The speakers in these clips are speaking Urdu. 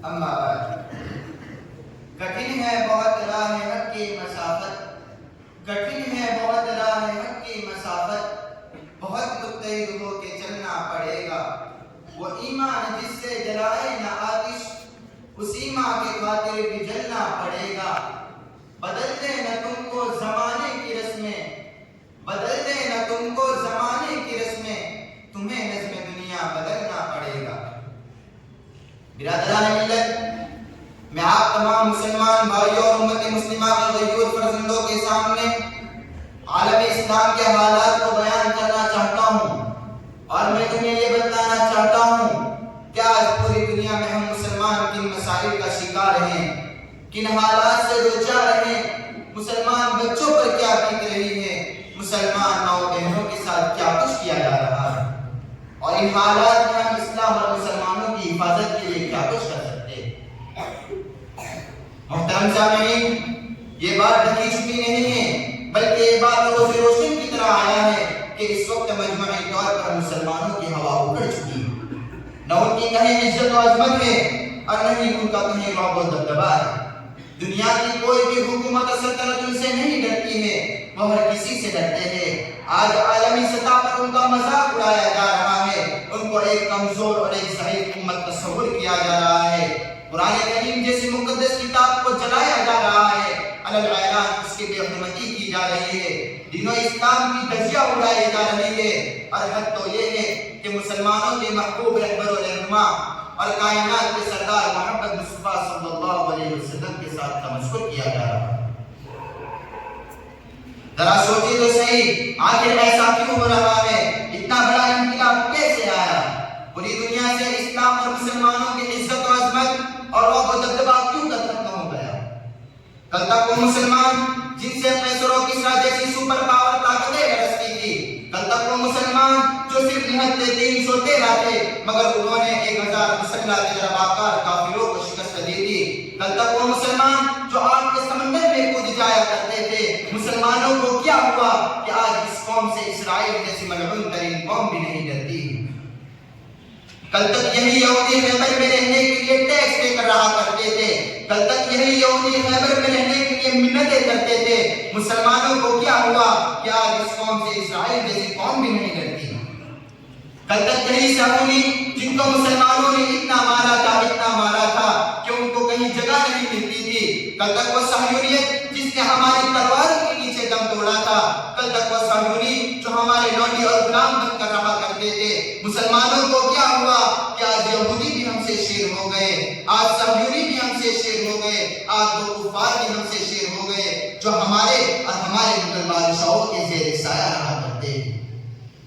اما بعد، کٹھن ہے بہت راہ حق کی مسافت، کٹھن ہے بہت راہ حق کی مسافت، بہت متحد ہو کے چلنا پڑے گا۔ وہ ایمان جس سے جلائے نہ آتش، اس ایمان کے خاطر بھی جلنا پڑے گا۔ بدل دے نہ تم کو زمانے کی رسمیں، بدل دے نہ تم کو زمانے کی رسمیں، تمہیں نظم دنیا بدلنا پڑے گا۔ برادران ملت، میں آپ تمام مسلمان بھائیوں اور امت مسلمہ کے غیور فرزندوں کے سامنے عالم اسلام کے حالات کو بیان کرنا چاہتا ہوں، اور میں تمہیں یہ بتانا چاہتا ہوں کہ آج پوری دنیا میں ہم مسلمان کن مسائل کا شکار ہیں، کن حالات سے دوچار ہیں، مسلمان بچوں پر کیا بیت رہی ہے، مسلمان ماؤں بہنوں کے ساتھ کیا کچھ کیا جا رہا ہے، اور ان حالات میں ہم اسلام اور مسلمانوں کی حفاظت کے لیے کیا کچھ کر سکتے ہیں۔ محترم سامعین، یہ بات ڈھکی چھپی نہیں ہے، بلکہ یہ بات روز روشن کی طرح آیا ہے کہ اس وقت مجموعی طور پر مسلمانوں کی ہوا اکھڑ چکی ہے، نہ ان کی کہیں عزت و عظمت ہے اور نہ ہی ان کا کہیں رعب و دبدبہ ہے۔ دنیا کی کوئی بھی حکومت و سلطنت ان سے نہیں ڈرتی ہے، وہ ہر کسی سے ڈرتے ہیں۔ آج عالمی سطح پر ان کا مذاق اڑایا جا رہا ہے، ان کو ایک کمزور اور ایک ضعیف امت تصور کیا جا رہا ہے۔ قرآن کریم جیسی مقدس کتاب کو جلایا جا رہا ہے، علل اعلان اس کی بے حرمتی کی جا رہی ہے، دین و اسلام کی دھجیاں اڑائی جا رہی ہے، اور حد تو یہ ہے کہ مسلمانوں کے محبوب رہبر و رہنما اور کائنات کے سردار محمد مصطفیٰ صلی اللہ علیہ وسلم کے ساتھ تمسخر کیا جا رہا ہے۔ ذرا سوچیے تو صحیح، آخر ایسا کیوں ہو رہا ہے؟ اتنا بڑا انقلاب کیسے آیا؟ پوری دنیا سے اسلام اور مسلمانوں کی عزت و عظمت اور رعب و دبدبہ کیوں ختم ہو گیا؟ کل تک وہ مسلمان جن سے قیصر و کسریٰ جیسی سپر پاور طاقتیں برستی تھی، کل تک وہ مسلمان جو صرف نہتے 313 تھے مگر انہوں نے 1000 مسلح تجربہ کافروں کو شکست دی تھی، کل تک وہ مسلمان جو آگ کے سمندر میں کود جایا کرتے تھے، مسلمانوں کو کیا ہوا کہ آج اس قوم سے اسرائیل جیسی ملعون ترین قوم بھی نہیں ڈرتی؟ کل تک یہی یہودی خیبر میں رہنے کے لیے ٹیکس پے کر رہا کرتے تھے، کل تک یہی یہودی خیبر میں رہنے کے لیے منتیں کرتے تھے، مسلمانوں کو کیا ہوا کہ آج اس قوم سے اسرائیل جیسی قوم بھی نہیں ڈرتی؟ کل تک یہی صہیونی جن کو مسلمانوں نے اتنا مارا تھا کہ ان کو کہیں جگہ نہیں ملتی تھی، کل تک وہ صہیونیت جس نے ہماری تلواروں کے نیچے دم توڑا تھا، کل تک وہ صہیونی جو ہمارے لونڈی اور غلام بن کر رہا کرتے تھے، مسلمانوں کو کیا ہوا کہ آج یہودی بھی ہم سے شیر ہو گئے، آج صہیونی بھی ہم سے شیر ہو گئے، آج وہ کفار بھی ہم سے شیر ہو گئے جو ہمارے اور ہمارے مغل بادشاہوں کے زیر سایہ رہا کرتے ہیں۔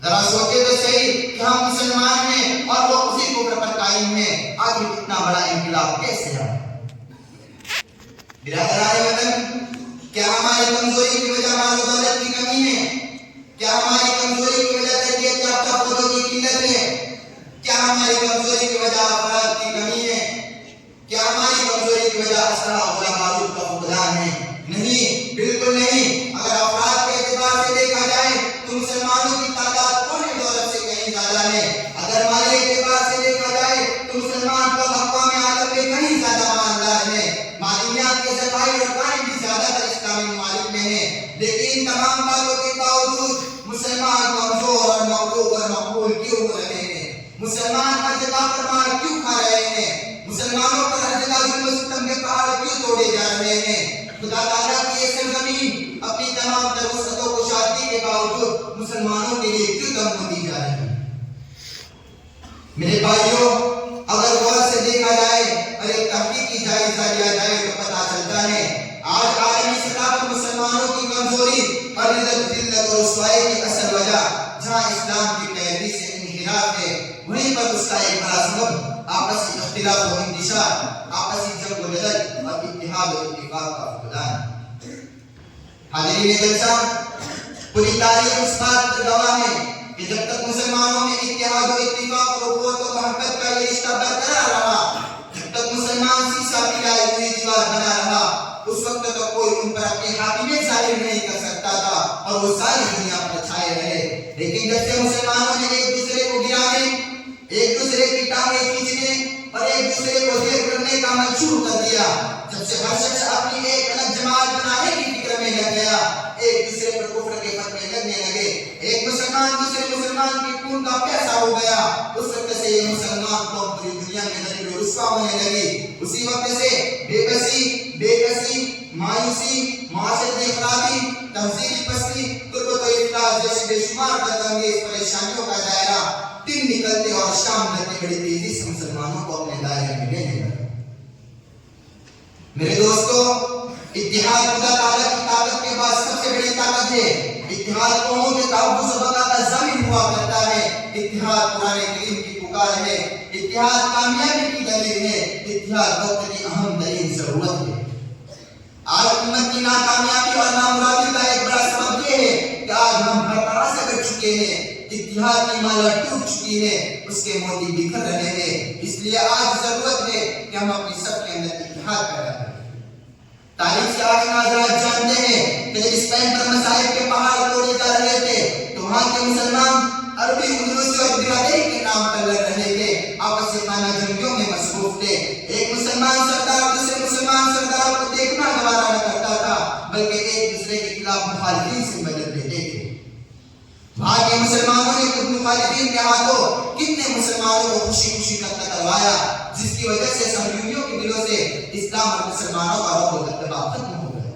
ذرا سوچے تو صحیح کہ ہم مسلمان ہیں اور وہ اسی کفر پر قائم ہیں، آخر اتنا بڑا انقلاب کیسے آیا؟ برادران وطن، کیا ہماری کمزوری کی وجہ مال و دولت کی کمی ہے؟ کیا ہماری کمزوری کی وجہ تربیت یافتہ افرادوں کی قلت ہے؟ کیا ہماری کمزوری کی وجہ افراد کی کمی ہے؟ کیا ہماری کمزوری کی وجہ اسلحہ غلہ بارود کا فقدان ہے؟ نہیں، بالکل نہیں۔ اگر افراد کے اعتبار سے دیکھا جائے تو مسلمانوں کی تعداد پوری دولت سے کہیں زیادہ ہے، اگر مالی اعتبار سے دیکھا جائے تو مسلمان قوم اقوام عالم میں کہیں زیادہ مالدار ہے، معدنیات کے ذخائر اور کان بھی زیادہ تر اسلامی ممالک میں ہیں، لیکن تمام باتوں کے باوجود مسلمان کمزور اور مغلوب اور مقبول کیوں ہو رہے ہیں؟ مسلمان ہر جگہ پر مار کیوں کھا رہے ہیں؟ مسلمانوں پر ہر جگہ ظلم و ستم کے پہاڑ کیوں توڑے جا رہے ہیں؟ خدا تعالیٰ کی یہ سرزمین اپنی تمام تر وسعت و کشادگی کے باوجود مسلمانوں کے لیے کیوں دم ہوتی جا رہی ہے؟ میرے بھائیوں، اگر غور سے دیکھا جائے اور ایک تحقیقی جائزہ لیا جائے تو پتہ چلتا ہے آج عالمی سطح پر مسلمانوں کی کمزوری اور ذلت اور رسوائی کی اصل وجہ جہاں اسلام کی پیروی سے انحراف ہے، وہیں پر اس کا ایک بڑا سبب آپسی اختلاف و انتشار، آپسی جنگ و جدل اور اتحاد و اتفاق کا فقدان۔ حاضرین جلسہ، پوری تاریخ اس بات پر گواہ ہے کہ جب تک مسلمانوں میں اتحاد و اتفاق اور قوت و محبت کا یہ رشتہ برقرار رہا، جب تک مسلمان سیسا پھیلائے ہوئی دیوار بنا رہا، اس وقت تک کوئی ان پر اپنی حاکمیت ظاہر نہیں کر سکتا تھا اور وہ ساری دنیا پر چھائے رہے۔ لیکن جب سے مسلمانوں نے ایک دوسرے کو گرانے، ایک دوسرے کی ٹانگیں کھینچنے اور ایک دوسرے کو دیر کرنے کا عمل شروع کر دیا۔ جب سے ہر شخص اپنی ایک الگ جماعت بنانے کی فکر میں لگ گیا، ایک دوسرے پر کفر کے فتوے لگنے لگے، ایک مسلمان دوسرے مسلمان کے خون کا پیاسا ہو گیا، اس وقت سے یہ مسلمان قوم پوری دنیا میں ذلیل و رسوا ہونے لگی۔ اسی وقت سے بے کسی، مایوسی، معاشرتی خرابی، تہذیبی پستی، غربت و افلاس جیسی بے شمار دردانگیز پریشانیوں کا دائرہ دن نکلتے اور شام ڈھلتے بڑی تیزی سے مسلمانوں کو اپنے دائرے میں لینے لگا۔ میرے دوستو، اتحاد خدا تعالیٰ کی طاقت کے بعد سب سے بڑی طاقت ہے۔ اتحاد قوموں کے تحفظ و بقا کا ضامن ہوا کرتا ہے۔ اتحاد قرآن کریم کی پکار ہے، اتحاد کامیابی کی دلیل ہے، اتحاد وقت کی اہم ترین ضرورت ہے۔ آج امت کی ناکامیابی اور نامرادی کا ایک بڑا سبب یہ ہے کہ آج ہم ہر طرح سے بچ چکے ہیں، اتحاد کی مالا ٹوٹ چکی ہے، اس کے موتی بکھر رہے ہیں۔ اس لیے آج ضرورت ہے کہ ہم اپنی سب کے اندر اتحاد پیدا کریں۔ تاریخ سے آشنا حضرات جانتے ہیں کہ جب اسپین پر مصائب کے پہاڑ توڑے جا رہے تھے تو وہاں کے مسلمان عربی، اندلسی اور برادری کے نام پر لڑ رہے تھے، آپس سے خانہ جنگیوں میں مصروف تھے۔ ایک مسلمان سردار دوسرے مسلمان سردار کو دیکھنا گوارا نہ کرتا تھا، بلکہ ایک دوسرے کے خلاف مخالفین سے مدد لیتے تھے۔ وہاں کے مسلمانوں نے خود مخالفین کے ہاتھوں کتنے مسلمانوں کو خوشی خوشی قتل کروایا، جس کی وجہ سے صلیبیوں کے دلوں سے اسلام اور مسلمانوں کا رعب و دبدبا ختم ہو گیا۔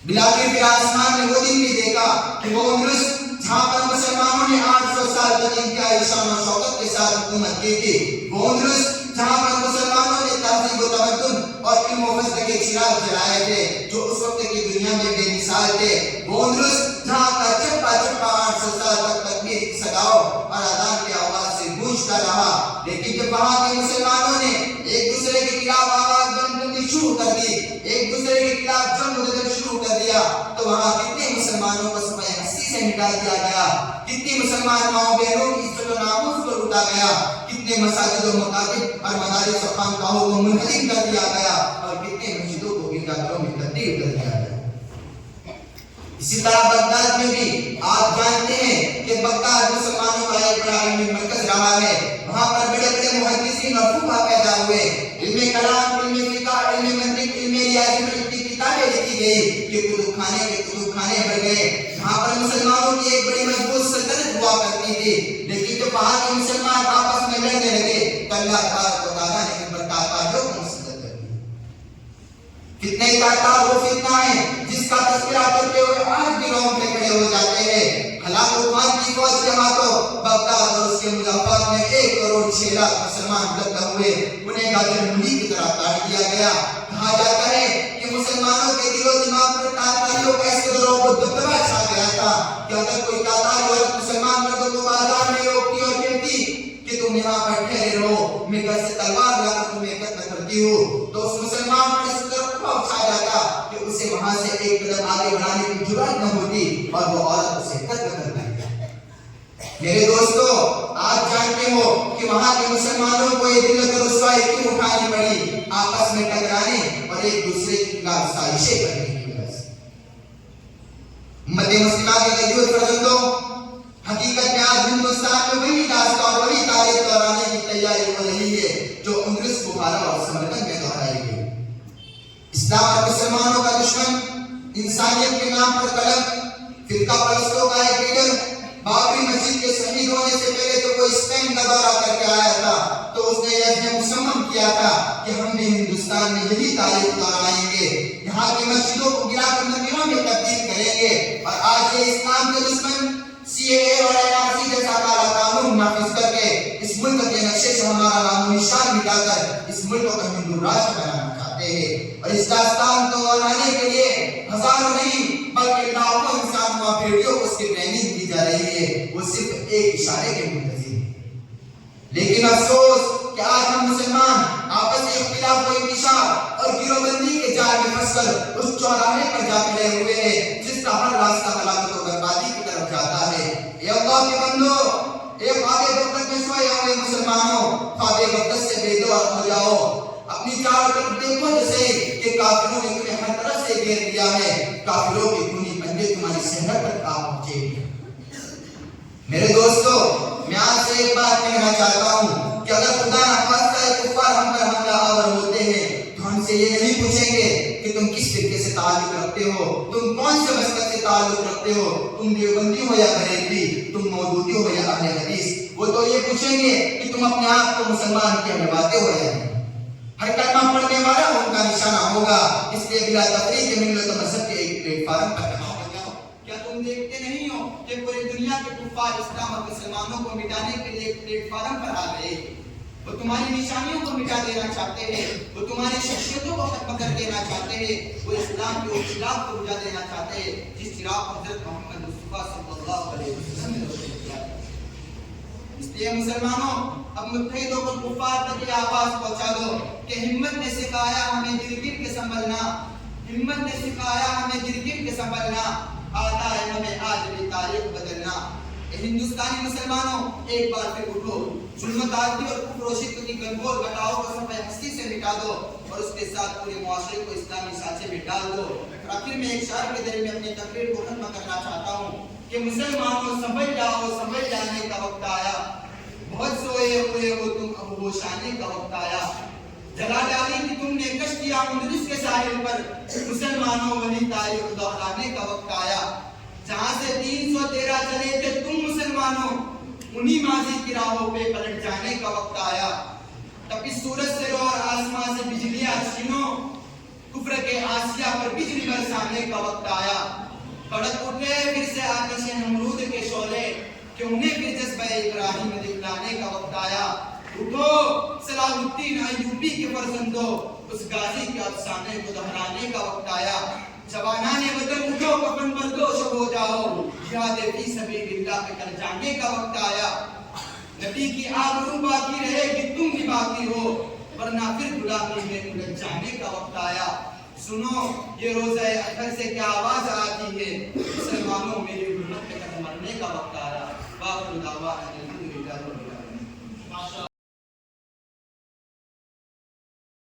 بلاخر پھر آسمان نے وہ دن بھی دیکھا کہ وہ اندلس جہاں پر مسلمانوں نے 800 سال تک انتہائی شان و شوکت کے ساتھ حکومت کی تھی، وہ اندلس جہاں پر مسلمانوں نے تہذیب و تمدن اور علم و فضل کے چراغ جلائے تھے جو اس وقت کی دنیا میں بے مثال تھے، وہ اندلس جہاں کا چپا چپا 800 سال تک تکبیر کی صداؤں اور اذان کی آواز سے گونجتا رہا، لیکن جب وہاں کے مسلمانوں نے ایک دوسرے کے خلاف آواز بلند کرنی شروع کر دی، ایک دوسرے کے خلاف جنگ و جدل شروع کر دیا، تو وہاں کتنے مسلمانوں کو صفحہ ہستی سے مٹا دیا گیا، کتنی مسلمان ماؤں بہنوں کی عزت و ناموس کو لوٹا گیا، کتنے مساجد و مکاتب اور مدارس و خانقاہوں کو منہدم کر دیا گیا، اور کتنے مسجدوں کو گرجا گھروں میں تبدیل کر دیا گیا۔ اسی طرح بغداد میں بھی آپ جانتے ہیں کہ بغداد مسلمانوں کا ایک بڑا علمی مرکز رہا ہے، وہاں پر بڑے بڑے محدثین اور فقہا پیدا ہوئے، علم کلام، علم فقہ، علم منطق، علم ریاضی میں اتنی کتابیں لکھی گئی کہ کتب خانے بھر گئے۔ وہاں پر مسلمانوں کی ایک بڑی مضبوط سلطنت ہوا کرتی تھی، لیکن جب وہاں کے مسلمان آپس میں لڑنے لگے تو اللہ تبارک و تعالیٰ نے ان پر تاتاریوں کو مسلط کر دیا۔ کتنے تاتار وہ فتنہ ہیں جس کا تذکرہ کرتے ہوئے آج بھی رونگٹے کھڑے ہو جاتے ہیں۔ ہلاک عثمان کی فوج کے ہاتھوں بغداد اور اس کے مضافات میں 1 کروڑ 6 لاکھ مسلمان قتل ہوئے، انہیں گاجر منڈی کی طرح کاٹ دیا گیا۔ کہا جاتا ہے کہ مسلمانوں کے دل و دماغ پر تاتاریوں کا اس قدر رعب و دبدبا چھا گیا تھا کہ اگر کوئی تاتاری عورت مسلمان مردوں کو بازار میں روکتی اور کہتی کہ تم یہاں پر ٹھہرے رہو، میں گھر سے تلوار لا کر تمہیں قتل کرتی ہوں، تو اس مسلمان پر اس قدر خوف چھا جاتا کہ اسے وہاں سے ایک قدم آگے بڑھانے کی جرات نہ ہوتی اور وہ عورت اسے قتل کر دیتی۔ میرے دوستو، آپ جانتے ہو کہ وہاں کے مسلمانوں کو یہ ذلت و رسوائی کیوں اٹھانی پڑی؟ آپس میں ٹکرانے اور ایک دوسرے کے خلاف سازشیں کرنے کی وجہ سے۔ امت مسلمہ کے غیور فرزندوں، حقیقت میں آج ہندوستان میں وہی داستان اور وہی تاریخ دہرانے کی تیاری ہو رہی ہے جو اندلس، بخارا اور سمرقند میں دہرائی گئی۔ اسلام اور مسلمانوں کا دشمن، انسانیت کے نام پر کلنک، فرقہ پرستوں کا ایک لیڈر، بابری مسجد کے شہید ہونے سے پہلے تو وہ اسپین کا دورہ کر کے آیا تھا تو اس نے یہ مصمم کیا تھا کہ ہم نے ہندوستان میں یہی تاریخ دہرائیں گے، یہاں کی مسجدوں کو گرا کر مندروں میں تبدیل کریں گے، اور آج یہ اسلام کے دشمن CAA اور NRC جیسا کالا قانون نافذ کر کے اس ملک کے نقشے سے ہمارا نام و نشان مٹا کر اس ملک کو ہندو راج بنانا چاہتے ہیں۔ اور اس داستان کو دہرانے کے لیے ہزاروں نہیں بلکہ لاکھوں انسان و پیڑیوں کو اس کی ٹریننگ دی جا رہی ہے، وہ صرف ایک اشارے کے منتظر ہیں۔ لیکن افسوس کہ آج ہم مسلمان آپس کے اختلاف و انتشار اور گروہ بندی کے جال میں پھنس کر اس چوراہے پر جا کھڑے ہوئے ہیں جس کا ہر راستہ ہلاکت و بربادی کی طرف جاتا ہے۔ اے اللہ کے بندو، اے خواب غفلت میں سوئے ہوئے مسلمانوں، خواب غفلت سے بیدار ہو جاؤ، اپنی چاروں طرف دیکھو جیسے کہ کافروں نے تمہیں ہر طرف سے گھیر لیا ہے، کافروں کے خونی پنجے تمہاری صحت تک آ پہنچے۔ میرے دوستو، میں آپ سے ایک بات کہنا چاہتا ہوں کہ اگر خدا نخواستہ پوچھیں گے کہ تم کس فرقے سے تعلق رکھتے ہو، تم کون سے مسلک سے تعلق رکھتے ہو، تم دیوبندی ہو یا بریلوی، تم مودودی ہو یا اہل حدیث، وہ تو یہ پوچھیں گے کہ تم اپنے آپ کو مسلمان کہلواتے ہو یا نہیں۔ ہر کلمہ پڑھنے والا ان کا نشانہ ہوگا، اس لیے بلا تفریق ملت و مذہب کے ایک پلیٹ فارم پر کھڑا ہو جاؤ۔ کیا تم دیکھتے نہیں ہو کہ پوری دنیا کے کفار اسلام اور مسلمانوں کو مٹانے کے لیے ایک پلیٹ فارم پر آ گئے؟ وہ تمہاری نشانیوں کو مٹا دینا چاہتے ہیں، وہ تمہاری شخصیتوں کو ختم کر دینا چاہتے ہیں، وہ اسلام کے اس چراغ کو بجھا دینا چاہتے ہیں جس چراغ حضرت محمد مصطفیٰ صلی اللہ علیہ وسلم نے روشن کیا ہے۔ اس لیے مسلمانوں اب متحد ہو کر کفار تک یہ آواز پہنچا دو کہ ہمت نے سکھایا ہمیں گر گر کے سنبھلنا، ہمت نے سکھایا ہمیں گر گر کے سنبھلنا، آتا ہے ہمیں آج بھی تاریخ بدلنا۔ ہندوستانی مسلمانوں ایک بار پھر اٹھو، ظلم آزادی اور کفر و شرک کی گنگور گٹاؤ کو صفحہ ہستی سے مٹا دو اور اس کے ساتھ پورے معاشرے کو اسلامی سانچے میں ڈال دو۔ آخر میں ایک شعر کے ذریعے میں اپنی تقریر کو ختم کرنا چاہتا ہوں کہ مسلمانوں سنبھل جاؤ، سنبھل جانے کا وقت آیا، بہت سوئے ہوئے ہو تم اب ہوش آنے کا وقت آیا۔ جلا ڈالی کہ تم نے کشتیاں اندلس کے ساحل پر، مسلمانوں وہی تاریخ دہرانے کا وقت آیا۔ جہاں سے 313 چلے تھے تم مسلمانوں، انہی ماضی کی راہوں پہ پلٹ جانے کا وقت آیا۔ تپی سورج سے رو اور آسمان سے بجلیاں چھینو، کفر کے آسیہ پر بجلی برسانے کا وقت آیا۔ بڑک اٹھے پھر سے آتش نمرود کے شعلے کہ انہیں پھر جذبہ ابراہیم دکھلانے کا وقت آیا۔ اٹھو صلاح الدین ایوبی کے فرزندوں، اس غازی کے افسانے کو دہرانے کا وقت آیا۔ جوانان وطن اٹھو کفن بردوش ہو جاؤ، جہاد فی سبیل اللہ پہ کر جانے کا وقت آیا۔ نبی کی آبرو باقی رہے گی تم بھی باقی ہو، ورنہ پھر غلامی میں الجھ جانے کا وقت آیا۔ سنو یہ روزہ اطہر سے کیا آواز آتی ہے، مسلمانوں میری حرمت پہ قدم مرنے کا وقت آیا۔ باقی دعوانا الحمدللہ رب العالمین۔